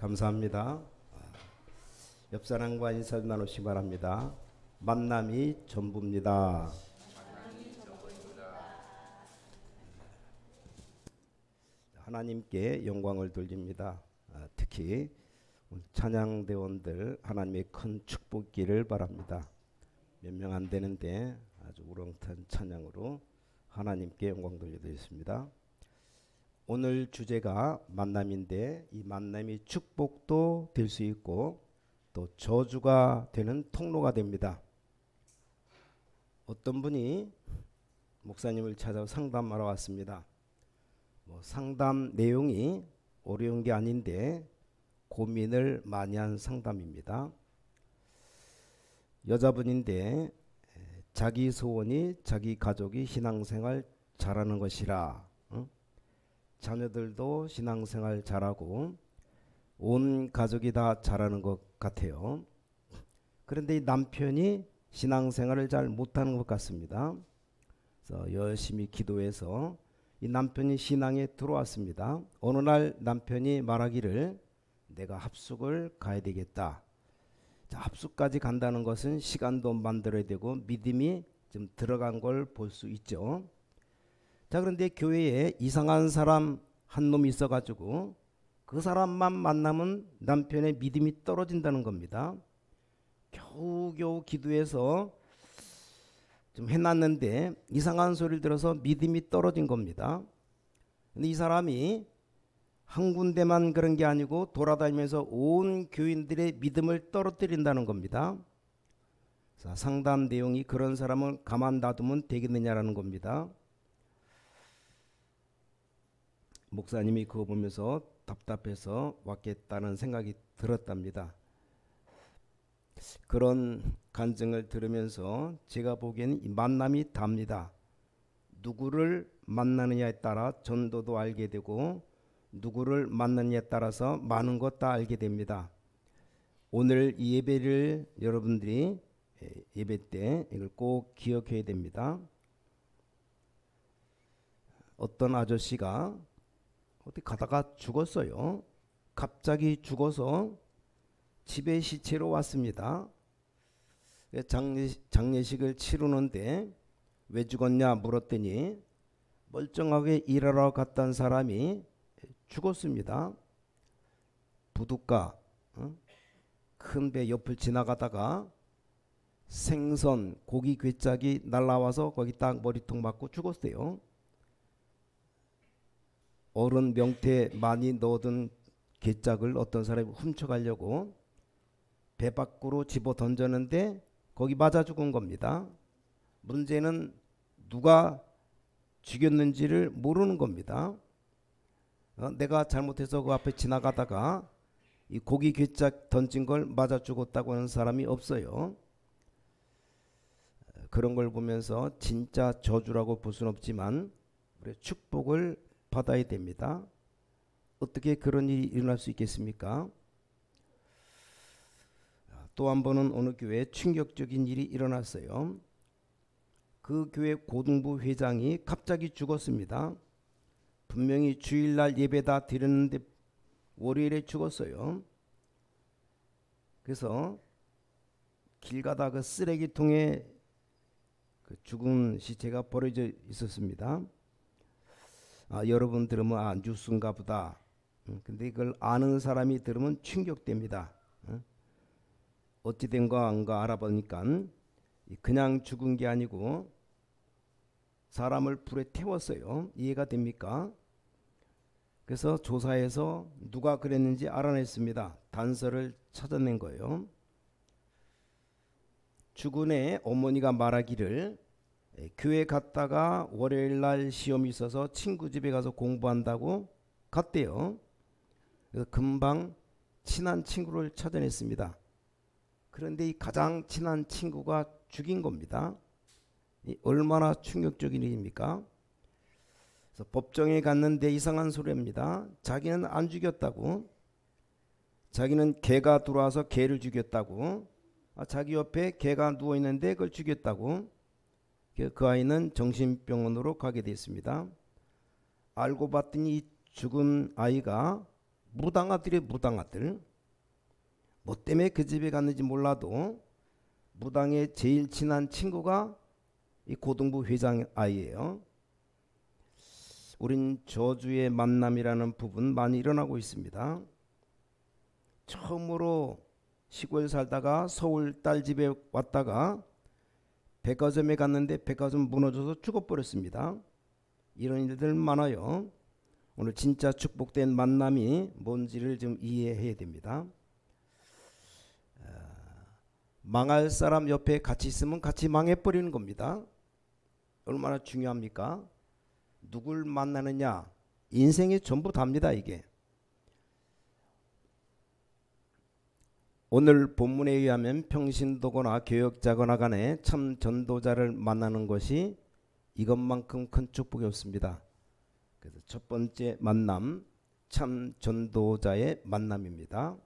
감사합니다. 옆 사람과 인사 나누시기 바랍니다. 만남이 전부입니다. 하나님께 영광을 돌립니다. 특히 찬양대원들 하나님의 큰 축복 있기를 바랍니다. 몇 명 안 되는데 아주 우렁찬 찬양으로 하나님께 영광 돌려드리겠습니다. 오늘 주제가 만남인데 이 만남이 축복도 될 수 있고 또 저주가 되는 통로가 됩니다. 어떤 분이 목사님을 찾아 상담하러 왔습니다. 상담 내용이 어려운 게 아닌데 고민을 많이 한 상담입니다. 여자분인데 자기 소원이 자기 가족이 신앙생활 잘하는 것이라 자녀들도 신앙생활 잘하고 온 가족이 다 잘하는 것 같아요. 그런데 이 남편이 신앙생활을 잘 못하는 것 같습니다. 그래서 열심히 기도해서 이 남편이 신앙에 들어왔습니다. 어느 날 남편이 말하기를 내가 합숙을 가야 되겠다. 자, 합숙까지 간다는 것은 시간도 만들어야 되고 믿음이 좀 들어간 걸 볼 수 있죠. 자, 그런데 교회에 이상한 사람 한 놈이 있어가지고 그 사람만 만나면 남편의 믿음이 떨어진다는 겁니다. 겨우겨우 기도해서 좀 해놨는데 이상한 소리를 들어서 믿음이 떨어진 겁니다. 근데 이 사람이 한 군데만 그런 게 아니고 돌아다니면서 온 교인들의 믿음을 떨어뜨린다는 겁니다. 자, 상담 내용이 그런 사람을 가만 놔두면 되겠느냐라는 겁니다. 목사님이 그거 보면서 답답해서 왔겠다는 생각이 들었답니다. 그런 간증을 들으면서 제가 보기에는 이 만남이 답니다. 누구를 만나느냐에 따라 전도도 알게 되고 누구를 만나느냐에 따라서 많은 것 다 알게 됩니다. 오늘 이 예배를 여러분들이 예배 때 이걸 꼭 기억해야 됩니다. 어떤 아저씨가 어디 가다가 죽었어요. 갑자기 죽어서 집에 시체로 왔습니다. 장례식을 치르는데 왜 죽었냐 물었더니 멀쩡하게 일하러 갔던 사람이 죽었습니다. 부둣가 큰 배 옆을 지나가다가 생선 고기 괴짝이 날라와서 거기 딱 머리통 맞고 죽었어요. 어른 명태 많이 넣어둔 괴짝을 어떤 사람이 훔쳐가려고 배 밖으로 집어 던졌는데 거기 맞아 죽은 겁니다. 문제는 누가 죽였는지를 모르는 겁니다. 내가 잘못해서 그 앞에 지나가다가 이 고기 괴짝 던진 걸 맞아 죽었다고 하는 사람이 없어요. 그런 걸 보면서 진짜 저주라고 볼 수는 없지만 우리 축복을 받아야 됩니다. 어떻게 그런 일이 일어날 수 있겠습니까? 또 한 번은 어느 교회에 충격적인 일이 일어났어요. 그 교회 고등부 회장이 갑자기 죽었습니다. 분명히 주일날 예배다 드렸는데 월요일에 죽었어요. 그래서 길 가다 그 쓰레기통에 그 죽은 시체가 버려져 있었습니다. 여러분 들으면 뉴스인가 보다. 근데 이걸 아는 사람이 들으면 충격됩니다. 어찌 된 건가 알아보니까 그냥 죽은 게 아니고 사람을 불에 태웠어요. 이해가 됩니까? 그래서 조사해서 누가 그랬는지 알아냈습니다. 단서를 찾아낸 거예요. 죽은 애 어머니가 말하기를 교회 갔다가 월요일날 시험이 있어서 친구 집에 가서 공부한다고 갔대요. 그래서 금방 친한 친구를 찾아냈습니다. 그런데 이 가장 친한 친구가 죽인 겁니다. 이 얼마나 충격적인 일입니까? 그래서 법정에 갔는데 이상한 소리입니다. 자기는 안 죽였다고. 자기는 개가 들어와서 개를 죽였다고. 자기 옆에 개가 누워있는데 그걸 죽였다고. 그 아이는 정신병원으로 가게 됐습니다. 알고 봤더니 이 죽은 아이가 무당아들이 무당아들. 뭐 때문에 그 집에 갔는지 몰라도 무당의 제일 친한 친구가 이 고등부 회장 아이예요. 우린 저주의 만남이라는 부분 많이 일어나고 있습니다. 처음으로 시골 살다가 서울 딸 집에 왔다가 백화점에 갔는데 백화점 무너져서 죽어버렸습니다. 이런 일들 많아요. 오늘 진짜 축복된 만남이 뭔지를 좀 이해해야 됩니다. 망할 사람 옆에 같이 있으면 같이 망해버리는 겁니다. 얼마나 중요합니까? 누굴 만나느냐, 인생이 전부 답니다. 이게 오늘 본문에 의하면 평신도거나 교역자거나 간에 참 전도자를 만나는 것이 이것만큼 큰 축복이 없습니다. 그래서 첫 번째 만남, 참 전도자의 만남입니다.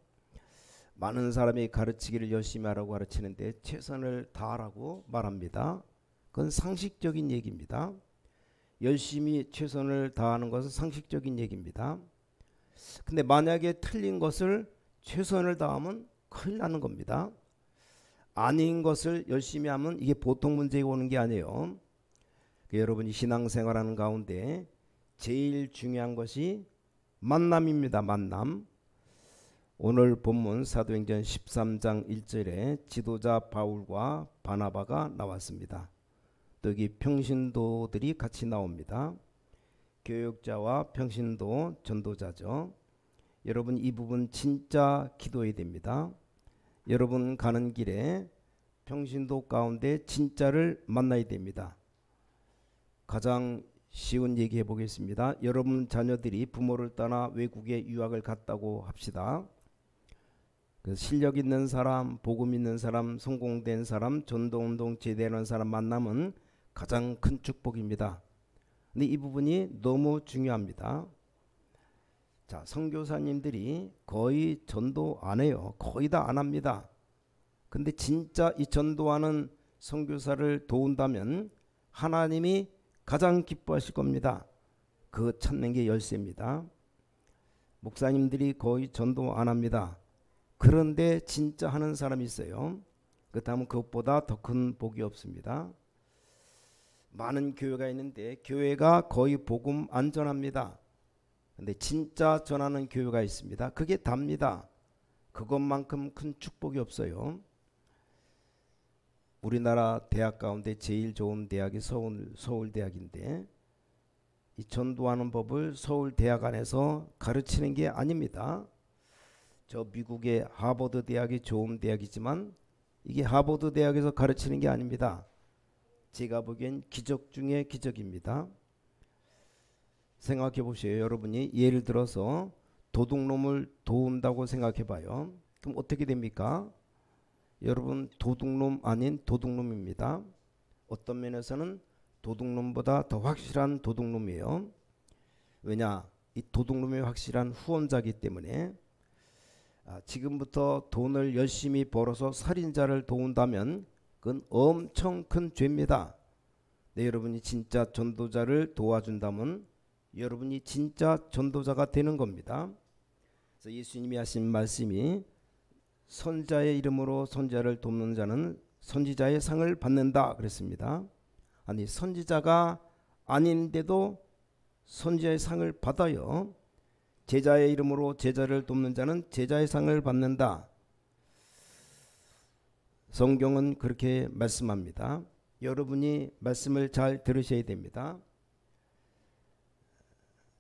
많은 사람이 가르치기를 열심히 하라고 가르치는데 최선을 다하라고 말합니다. 그건 상식적인 얘기입니다. 열심히 최선을 다하는 것은 상식적인 얘기입니다. 근데 만약에 틀린 것을 최선을 다하면 큰일 나는 겁니다. 아닌 것을 열심히 하면 이게 보통 문제가 오는 게 아니에요. 여러분이 신앙생활하는 가운데 제일 중요한 것이 만남입니다. 만남. 오늘 본문 사도행전 13장 1절에 지도자 바울과 바나바가 나왔습니다. 또 여기 평신도들이 같이 나옵니다. 교역자와 평신도 전도자죠. 여러분 이 부분 진짜 기도해야 됩니다. 여러분 가는 길에 평신도 가운데 진짜를 만나야 됩니다. 가장 쉬운 얘기 해보겠습니다. 여러분 자녀들이 부모를 떠나 외국에 유학을 갔다고 합시다. 실력 있는 사람, 복음 있는 사람, 성공된 사람, 전도운동 제대하는 사람 만나면 가장 큰 축복입니다. 근데 이 부분이 너무 중요합니다. 자, 선교사님들이 거의 전도 안 해요. 거의 다 안 합니다. 근데 진짜 이 전도하는 선교사를 도운다면 하나님이 가장 기뻐하실 겁니다. 그 찾는 게 열쇠입니다. 목사님들이 거의 전도 안 합니다. 그런데 진짜 하는 사람이 있어요. 그렇다면 그것보다 더 큰 복이 없습니다. 많은 교회가 있는데 교회가 거의 복음 안 전합니다. 근데 진짜 전하는 교회가 있습니다. 그게 답니다. 그것만큼 큰 축복이 없어요. 우리나라 대학 가운데 제일 좋은 대학이 서울대학인데 이 전도하는 법을 서울대학 안에서 가르치는 게 아닙니다. 저 미국의 하버드 대학이 좋은 대학이지만 이게 하버드 대학에서 가르치는 게 아닙니다. 제가 보기엔 기적 중에 기적입니다. 생각해 보세요. 여러분이 예를 들어서 도둑놈을 도운다고 생각해 봐요. 그럼 어떻게 됩니까? 여러분 도둑놈 아닌 도둑놈입니다. 어떤 면에서는 도둑놈보다 더 확실한 도둑놈이에요. 왜냐? 이 도둑놈이 확실한 후원자이기 때문에 지금부터 돈을 열심히 벌어서 살인자를 도운다면 그건 엄청 큰 죄입니다. 네, 여러분이 진짜 전도자를 도와준다면 여러분이 진짜 전도자가 되는 겁니다. 그래서 예수님이 하신 말씀이 선지자의 이름으로 선지자를 돕는 자는 선지자의 상을 받는다 그랬습니다. 아니 선지자가 아닌데도 선지자의 상을 받아요. 제자의 이름으로 제자를 돕는 자는 제자의 상을 받는다. 성경은 그렇게 말씀합니다. 여러분이 말씀을 잘 들으셔야 됩니다.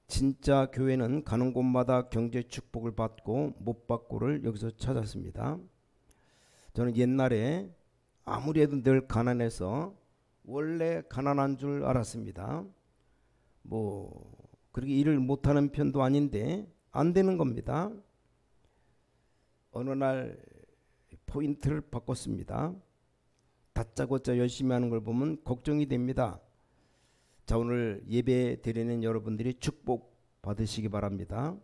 진짜 교회는 가는 곳마다 경제 축복을 받고 못 받고를 여기서 찾았습니다. 저는 옛날에 아무리 해도 늘 가난해서 원래 가난한 줄 알았습니다. 그렇게 일을 못하는 편도 아닌데 안 되는 겁니다. 어느 날 포인트를 바꿨습니다. 다짜고짜 열심히 하는 걸 보면 걱정이 됩니다. 자, 오늘 예배 드리는 여러분들이 축복 받으시기 바랍니다.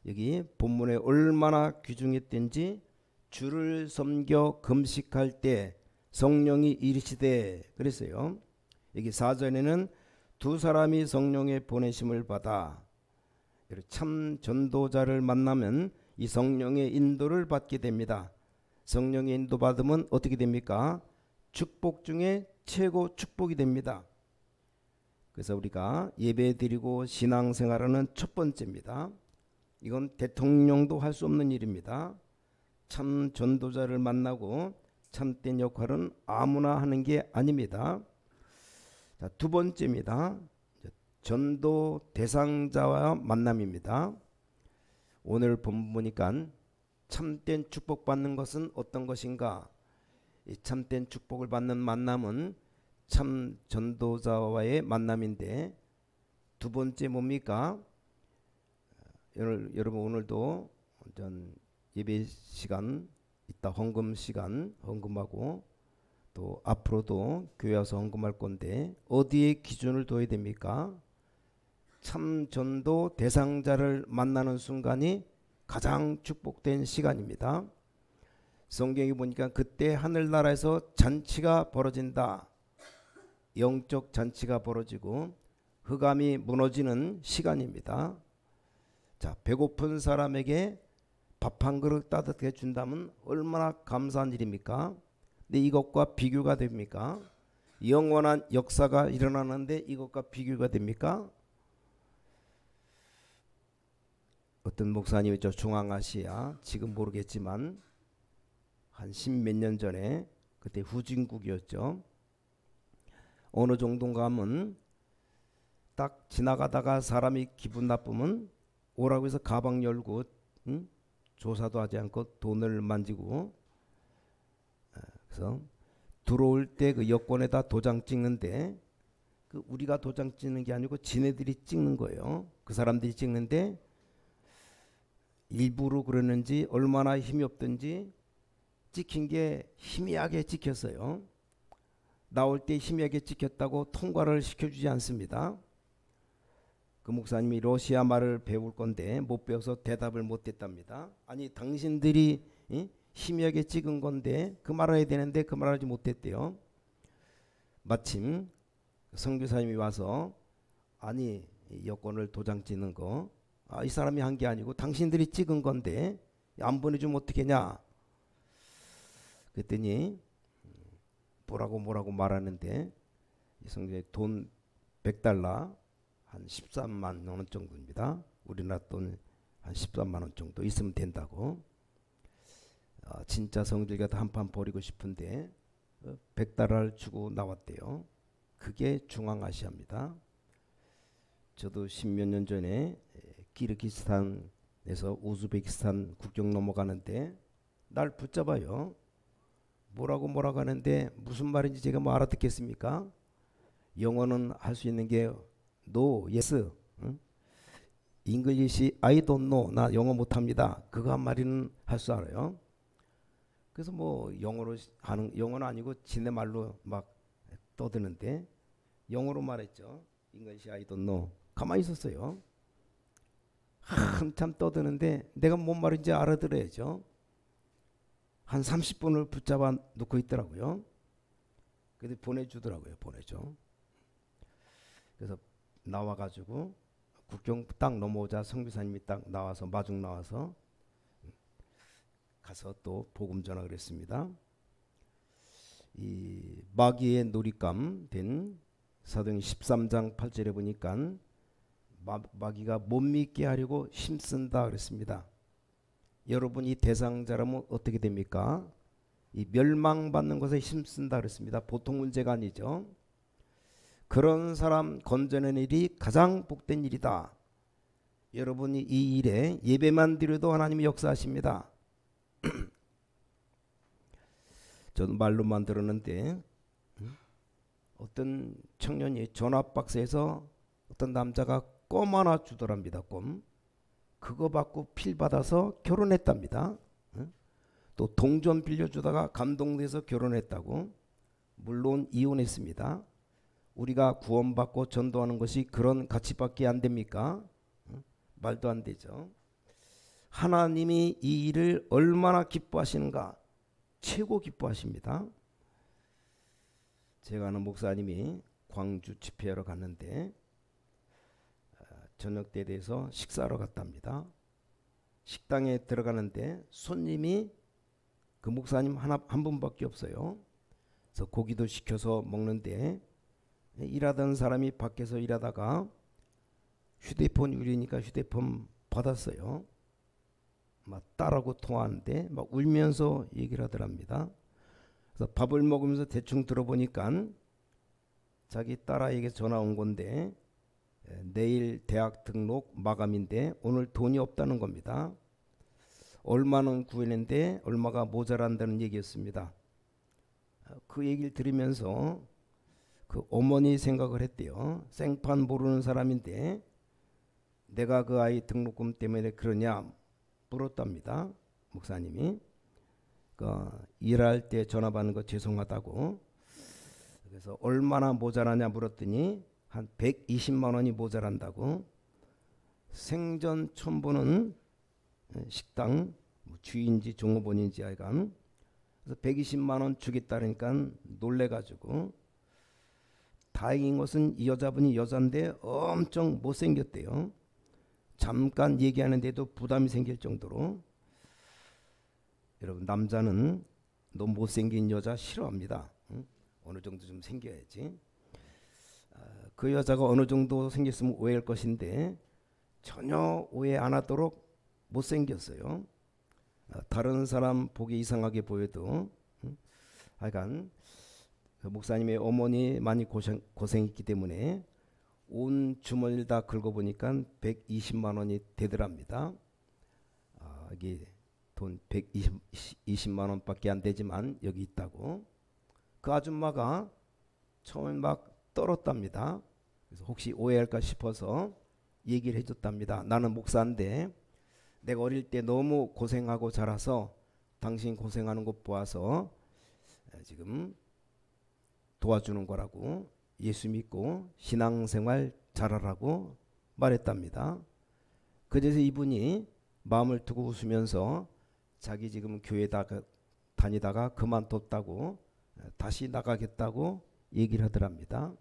여기 본문에 얼마나 귀중했던지 주를 섬겨 금식할 때 성령이 이르시되 그랬어요. 여기 4절에는 두 사람이 성령의 보내심을 받아. 참 전도자를 만나면 이 성령의 인도를 받게 됩니다. 성령의 인도 받으면 어떻게 됩니까? 축복 중에 최고 축복이 됩니다. 그래서 우리가 예배드리고 신앙생활하는 첫 번째입니다. 이건 대통령도 할 수 없는 일입니다. 참 전도자를 만나고 참된 역할은 아무나 하는 게 아닙니다. 자, 두 번째입니다. 전도 대상자와 만남입니다. 오늘 본문 보니까 참된 축복받는 것은 어떤 것인가? 이 참된 축복을 받는 만남은 참 전도자와의 만남인데, 두 번째 뭡니까? 여러분 오늘도 예배 시간 이따 헌금 시간 헌금하고 또 앞으로도 교회 와서 헌금할 건데 어디에 기준을 둬야 됩니까? 참 전도 대상자를 만나는 순간이 가장 축복된 시간입니다. 성경에 보니까 그때 하늘나라에서 잔치가 벌어진다. 영적 잔치가 벌어지고 흑암이 무너지는 시간입니다. 자, 배고픈 사람에게 밥 한 그릇 따뜻하게 준다면 얼마나 감사한 일입니까? 근데 이것과 비교가 됩니까? 영원한 역사가 일어나는데 이것과 비교가 됩니까? 어떤 목사님이 저 중앙아시아, 지금 모르겠지만 한 10몇 년 전에, 그때 후진국이었죠. 어느 정도인가 하면 딱 지나가다가 사람이 기분 나쁘면 오라고 해서 가방 열고 조사도 하지 않고 돈을 만지고, 그래서 들어올 때 그 여권에다 도장 찍는데 그 우리가 도장 찍는 게 아니고 지네들이 찍는 거예요. 그 사람들이 찍는데 일부러 그러는지 얼마나 힘이 없든지 찍힌 게 희미하게 찍혔어요. 나올 때 희미하게 찍혔다고 통과를 시켜주지 않습니다. 그 목사님이 러시아 말을 배울 건데 못 배워서 대답을 못했답니다. 아니 당신들이 희미하게 찍은 건데 그 말해야 되는데 그 말하지 못했대요. 마침 선교사님이 와서 아니 여권을 도장 찍는 거 이 사람이 한 게 아니고 당신들이 찍은 건데 안 보내주면 어떻게냐. 그랬더니 뭐라고 말하는데 이 성경에 돈 100달러 한 13만 원 정도입니다. 우리나라 돈 한 13만 원 정도 있으면 된다고. 진짜 성주가 한판 버리고 싶은데 100달러를 주고 나왔대요. 그게 중앙아시아입니다. 저도 10몇 년 전에 키르기스탄에서 우즈베키스탄 국경 넘어가는데 날 붙잡아요. 뭐라고 하는데 무슨 말인지 제가 뭐 알아듣겠습니까? 영어는 할 수 있는 게 no, yes. 잉글리시 I don't know. 나 영어 못합니다. 그거 한 마리는 할 줄 알아요. 그래서 뭐 영어로 하는, 영어는 아니고 지네 말로 막 떠드는데 영어로 말했죠. 잉글리시 I don't know. 가만히 있었어요. 한참 떠드는데 내가 뭔 말인지 알아들어야죠. 한 30분을 붙잡아 놓고 있더라고요. 그래서 보내주더라고요. 보내줘. 그래서 나와가지고 국경 딱 넘어오자 선교사님이 딱 나와서 마중 나와서 가서 또 복음 전하기로 했습니다. 이 마귀의 놀잇감 된 사도행 13장 8절에 보니까 마귀가 못 믿게 하려고 힘쓴다 그랬습니다. 여러분 이 대상자라면 어떻게 됩니까? 이 멸망받는 것에 힘쓴다 그랬습니다. 보통 문제가 아니죠. 그런 사람 건져내는 일이 가장 복된 일이다. 여러분이 이 일에 예배만 드려도 하나님이 역사하십니다. 저도 말로만 들었는데 어떤 청년이 전화박스에서 어떤 남자가 껌 하나 주더랍니다. 껌. 그거 받고 필 받아서 결혼했답니다. 또 동전 빌려주다가 감동돼서 결혼했다고. 물론 이혼했습니다. 우리가 구원받고 전도하는 것이 그런 가치밖에 안 됩니까? 말도 안 되죠. 하나님이 이 일을 얼마나 기뻐하시는가? 최고 기뻐하십니다. 제가 아는 목사님이 광주 집회하러 갔는데 저녁 때 돼서 식사하러 갔답니다. 식당에 들어가는데 손님이 그 목사님 한 분밖에 없어요. 그래서 고기도 시켜서 먹는데 일하던 사람이 밖에서 일하다가 휴대폰 울리니까 휴대폰 받았어요. 막 딸하고 통화하는데 막 울면서 얘기를 하더랍니다. 그래서 밥을 먹으면서 대충 들어보니까 자기 딸아이에게 전화 온 건데 내일 대학 등록 마감인데 오늘 돈이 없다는 겁니다. 얼마는 구했는데 얼마가 모자란다는 얘기였습니다. 그 얘기를 들으면서 그 어머니 생각을 했대요. 생판 모르는 사람인데 내가 그 아이 등록금 때문에 그러냐 물었답니다. 목사님이. 일할 때 전화 받는 거 죄송하다고. 그래서 얼마나 모자라냐 물었더니 한 120만 원이 모자란다고. 생전 처음 보는 식당 주인지 종업원인지 하여간 그래서 120만 원 주겠다니까 놀래가지고. 다행인 것은 이 여자분이 여잔데 엄청 못생겼대요. 잠깐 얘기하는데도 부담이 생길 정도로. 여러분 남자는 너무 못생긴 여자 싫어합니다. 응? 어느 정도 좀 생겨야지. 그 여자가 어느 정도 생겼으면 오해할 것인데 전혀 오해 안 하도록 못생겼어요. 다른 사람 보기 이상하게 보여도. 하여간 그 목사님의 어머니 많이 고생했기 때문에 온 주머니를 다 긁어보니까 120만 원이 되더랍니다. 이게 돈 120만 원밖에 안 되지만 여기 있다고. 그 아줌마가 처음에 막 떨었답니다. 그래서 혹시 오해할까 싶어서 얘기를 해줬답니다. 나는 목사인데 내가 어릴 때 너무 고생하고 자라서 당신 고생하는 것 보아서 지금 도와주는 거라고, 예수 믿고 신앙생활 잘하라고 말했답니다. 그래서 이분이 마음을 두고 웃으면서 자기 지금 교회 다니다가 그만뒀다고 다시 나가겠다고 얘기를 하더랍니다.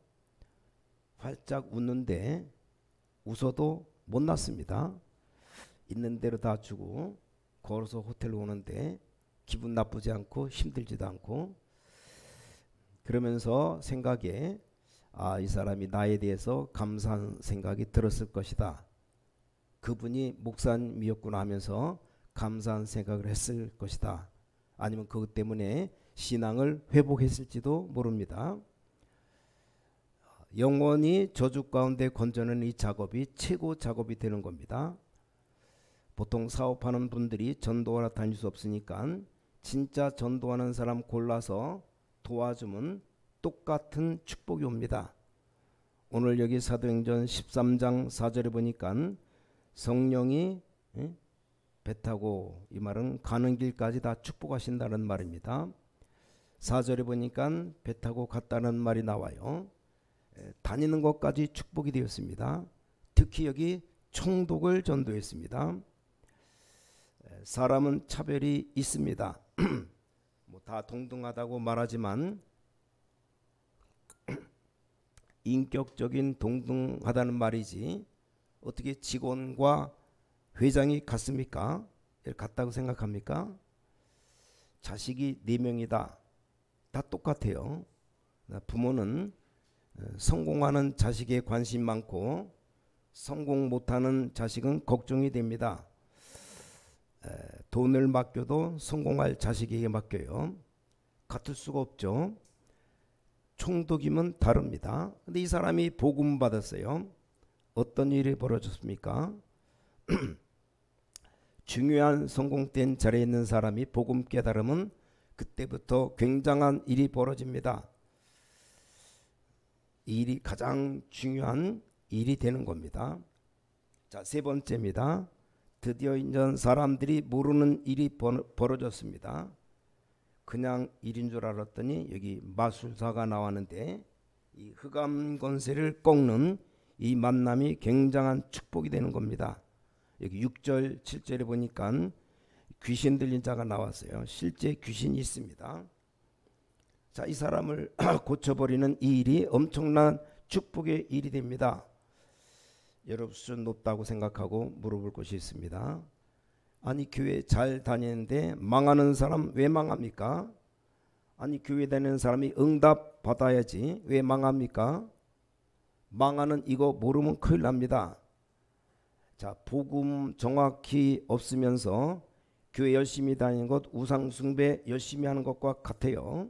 활짝 웃는데 웃어도 못 났습니다. 있는 대로 다 주고 걸어서 호텔로 오는데 기분 나쁘지 않고 힘들지도 않고. 그러면서 생각에 이 사람이 나에 대해서 감사한 생각이 들었을 것이다. 그분이 목사님이었구나 하면서 감사한 생각을 했을 것이다. 아니면 그것 때문에 신앙을 회복했을지도 모릅니다. 영원히 저주 가운데 건져내는 이 작업이 최고 작업이 되는 겁니다. 보통 사업하는 분들이 전도하러 다닐 수 없으니까 진짜 전도하는 사람 골라서 도와주면 똑같은 축복이 옵니다. 오늘 여기 사도행전 13장 4절에 보니까 성령이 배 타고, 이 말은 가는 길까지 다 축복하신다는 말입니다. 4절에 보니까 배 타고 갔다는 말이 나와요. 다니는 것까지 축복이 되었습니다. 특히 여기 총독을 전도했습니다. 사람은 차별이 있습니다. 뭐 다 동등하다고 말하지만 인격적인 동등하다는 말이지 어떻게 직원과 회장이 같습니까? 같다고 생각합니까? 자식이 4명이다. 다 똑같아요. 부모는 성공하는 자식에 관심 많고 성공 못하는 자식은 걱정이 됩니다. 돈을 맡겨도 성공할 자식에게 맡겨요. 같을 수가 없죠. 총독이면 다릅니다. 근데 이 사람이 복음 받았어요. 어떤 일이 벌어졌습니까? 중요한 성공된 자리에 있는 사람이 복음 깨달으면 그때부터 굉장한 일이 벌어집니다. 이 일이 가장 중요한 일이 되는 겁니다. 자, 3번째입니다. 드디어 이제 사람들이 모르는 일이 벌어졌습니다. 그냥 일인 줄 알았더니 여기 마술사가 나왔는데 이 흑암 권세를 꺾는 이 만남이 굉장한 축복이 되는 겁니다. 여기 6절 7절에 보니까 귀신 들린 자가 나왔어요. 실제 귀신이 있습니다. 자, 이 사람을 고쳐버리는 이 일이 엄청난 축복의 일이 됩니다. 여러분 수준 높다고 생각하고 물어볼 것이 있습니다. 아니 교회 잘 다니는데 망하는 사람 왜 망합니까? 아니 교회 다니는 사람이 응답 받아야지 왜 망합니까? 망하는 이거 모르면 큰일 납니다. 자, 복음 정확히 없으면서 교회 열심히 다니는 것 우상 숭배 열심히 하는 것과 같아요.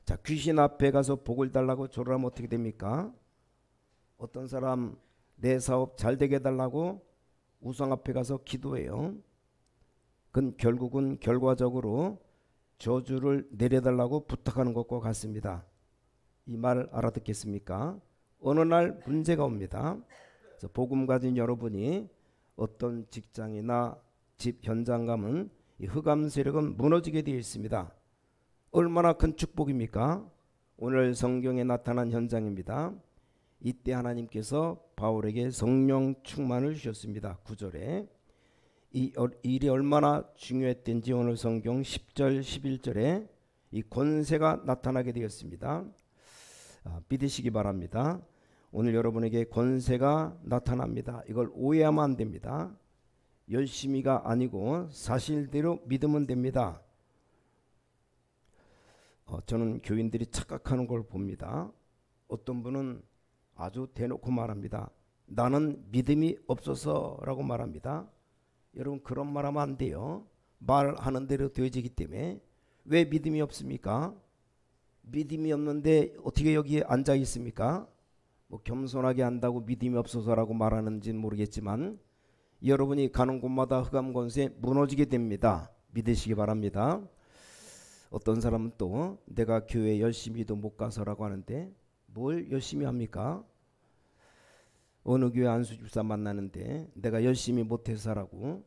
자, 귀신 앞에 가서 복을 달라고 절하면 어떻게 됩니까? 어떤 사람 내 사업 잘 되게 해달라고 우상 앞에 가서 기도해요. 그건 결국은 결과적으로 저주를 내려달라고 부탁하는 것과 같습니다. 이 말 알아듣겠습니까? 어느 날 문제가 옵니다. 그래서 복음 가진 여러분이 어떤 직장이나 집 현장 가면 이 흑암 세력은 무너지게 되어 있습니다. 얼마나 큰 축복입니까? 오늘 성경에 나타난 현장입니다. 이때 하나님께서 바울에게 성령 충만을 주셨습니다. 9절에 이 일이 얼마나 중요했던지 오늘 성경 10절 11절에 이 권세가 나타나게 되었습니다. 믿으시기 바랍니다. 오늘 여러분에게 권세가 나타납니다. 이걸 오해하면 안 됩니다. 열심히가 아니고 사실대로 믿으면 됩니다. 저는 교인들이 착각하는 걸 봅니다. 어떤 분은 아주 대놓고 말합니다. 나는 믿음이 없어서라고 말합니다. 여러분 그런 말하면 안 돼요. 말하는 대로 되어지기 때문에. 왜 믿음이 없습니까? 믿음이 없는데 어떻게 여기에 앉아 있습니까? 뭐 겸손하게 한다고 믿음이 없어서라고 말하는지는 모르겠지만 여러분이 가는 곳마다 흑암 권세 무너지게 됩니다. 믿으시기 바랍니다. 어떤 사람은 또 내가 교회 열심히도 못 가서라고 하는데 뭘 열심히 합니까? 어느 교회 안수집사 만나는데 내가 열심히 못해서라고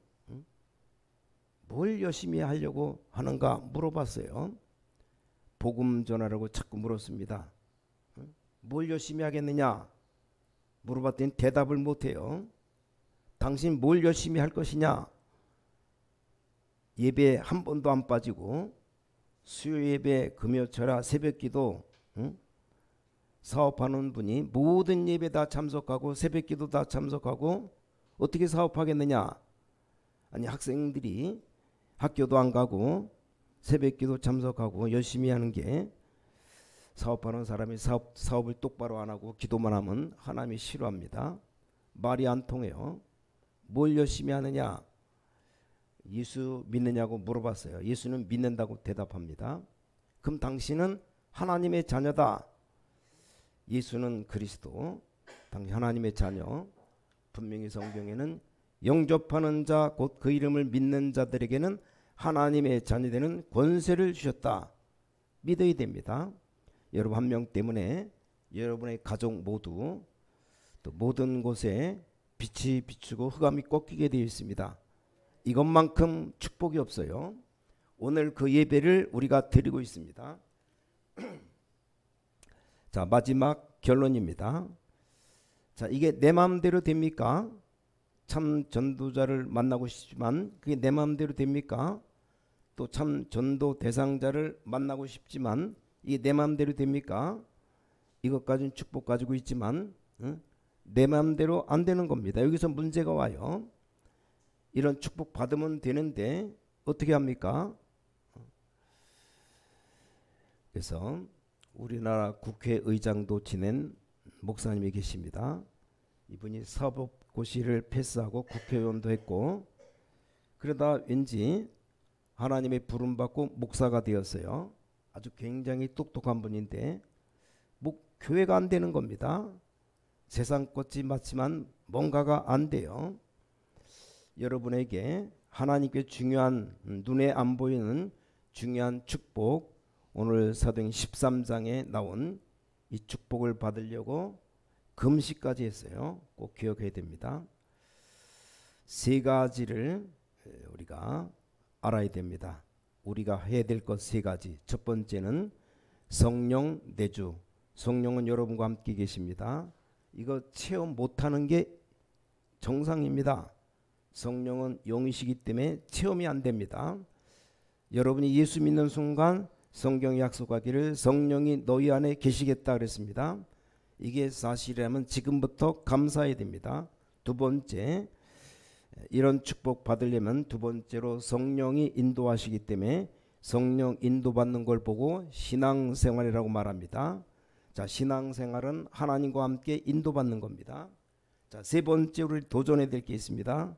뭘 열심히 하려고 하는가 물어봤어요. 복음 전하라고 자꾸 물었습니다. 뭘 열심히 하겠느냐 물어봤더니 대답을 못해요. 당신 뭘 열심히 할 것이냐? 예배 한 번도 안 빠지고 수요 예배, 금요철야, 새벽기도 사업하는 분이 모든 예배 다 참석하고 새벽기도 다 참석하고 어떻게 사업하겠느냐? 아니 학생들이 학교도 안 가고 새벽기도 참석하고 열심히 하는 게 사업하는 사람이 사업을 똑바로 안 하고 기도만 하면 하나님이 싫어합니다. 말이 안 통해요. 뭘 열심히 하느냐? 예수 믿느냐고 물어봤어요. 예수는 믿는다고 대답합니다. 그럼 당신은 하나님의 자녀다. 예수는 그리스도, 당신 하나님의 자녀. 분명히 성경에는 영접하는 자 곧 그 이름을 믿는 자들에게는 하나님의 자녀되는 권세를 주셨다. 믿어야 됩니다. 여러분 한 명 때문에 여러분의 가족 모두 또 모든 곳에 빛이 비추고 흑암이 꺾이게 되어 있습니다. 이것만큼 축복이 없어요. 오늘 그 예배를 우리가 드리고 있습니다. 자, 마지막 결론입니다. 자, 이게 내 마음대로 됩니까? 참 전도자를 만나고 싶지만 그게 내 마음대로 됩니까? 또 참 전도 대상자를 만나고 싶지만 이게 내 마음대로 됩니까? 이것까지는 축복 가지고 있지만 내 마음대로 안 되는 겁니다. 여기서 문제가 와요. 이런 축복 받으면 되는데 어떻게 합니까? 그래서 우리나라 국회의장도 지낸 목사님이 계십니다. 이분이 사법고시를 패스하고 국회의원도 했고 그러다 왠지 하나님의 부름받고 목사가 되었어요. 아주 굉장히 똑똑한 분인데 뭐 교회가 안 되는 겁니다. 세상 것이 맞지만 뭔가가 안 돼요. 여러분에게 하나님께 중요한 눈에 안 보이는 중요한 축복 오늘 사도행 13장에 나온 이 축복을 받으려고 금식까지 했어요. 꼭 기억해야 됩니다. 세 가지를 우리가 알아야 됩니다. 우리가 해야 될 것 세 가지. 첫 번째는 성령 내주. 성령은 여러분과 함께 계십니다. 이거 체험 못하는 게 정상입니다. 성령은 영이시기 때문에 체험이 안 됩니다. 여러분이 예수 믿는 순간 성경이 약속하기를 성령이 너희 안에 계시겠다 그랬습니다. 이게 사실이라면 지금부터 감사해야 됩니다. 두 번째, 이런 축복 받으려면 두 번째로 성령이 인도하시기 때문에 성령 인도받는 걸 보고 신앙생활이라고 말합니다. 자, 신앙생활은 하나님과 함께 인도받는 겁니다. 자, 세 번째 우리 도전해야 될 게 있습니다.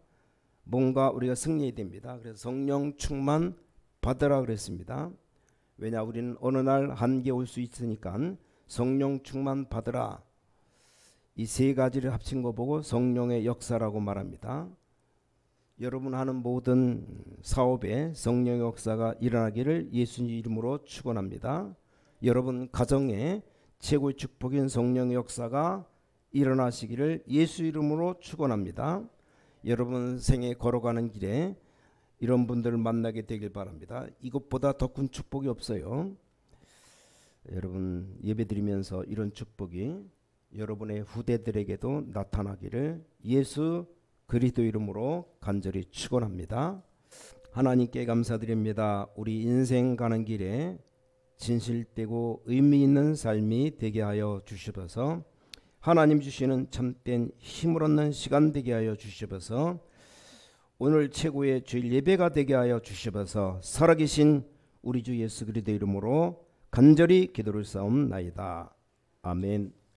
뭔가 우리가 승리해야 됩니다. 그래서 성령 충만 받으라 그랬습니다. 왜냐, 우리는 어느 날 한계 올 수 있으니까 성령 충만 받으라. 이 세 가지를 합친 거 보고 성령의 역사라고 말합니다. 여러분 하는 모든 사업에 성령의 역사가 일어나기를 예수님 이름으로 축원합니다. 여러분 가정에 최고의 축복인 성령의 역사가 일어나시기를 예수 이름으로 축원합니다. 여러분 생에 걸어가는 길에 이런 분들을 만나게 되길 바랍니다. 이것보다 더 큰 축복이 없어요. 여러분 예배드리면서 이런 축복이 여러분의 후대들에게도 나타나기를 예수 그리스도 이름으로 간절히 축원합니다. 하나님께 감사드립니다. 우리 인생 가는 길에 진실되고 의미 있는 삶이 되게 하여 주시옵소서. 하나님 주시는 참된 힘을 얻는 시간 되게 하여 주시옵소서. 오늘 최고의 주일 예배가 되게 하여 주시옵소서. 살아계신 우리 주 예수 그리스도 이름으로 간절히 기도를 쌓옵나이다. 아멘.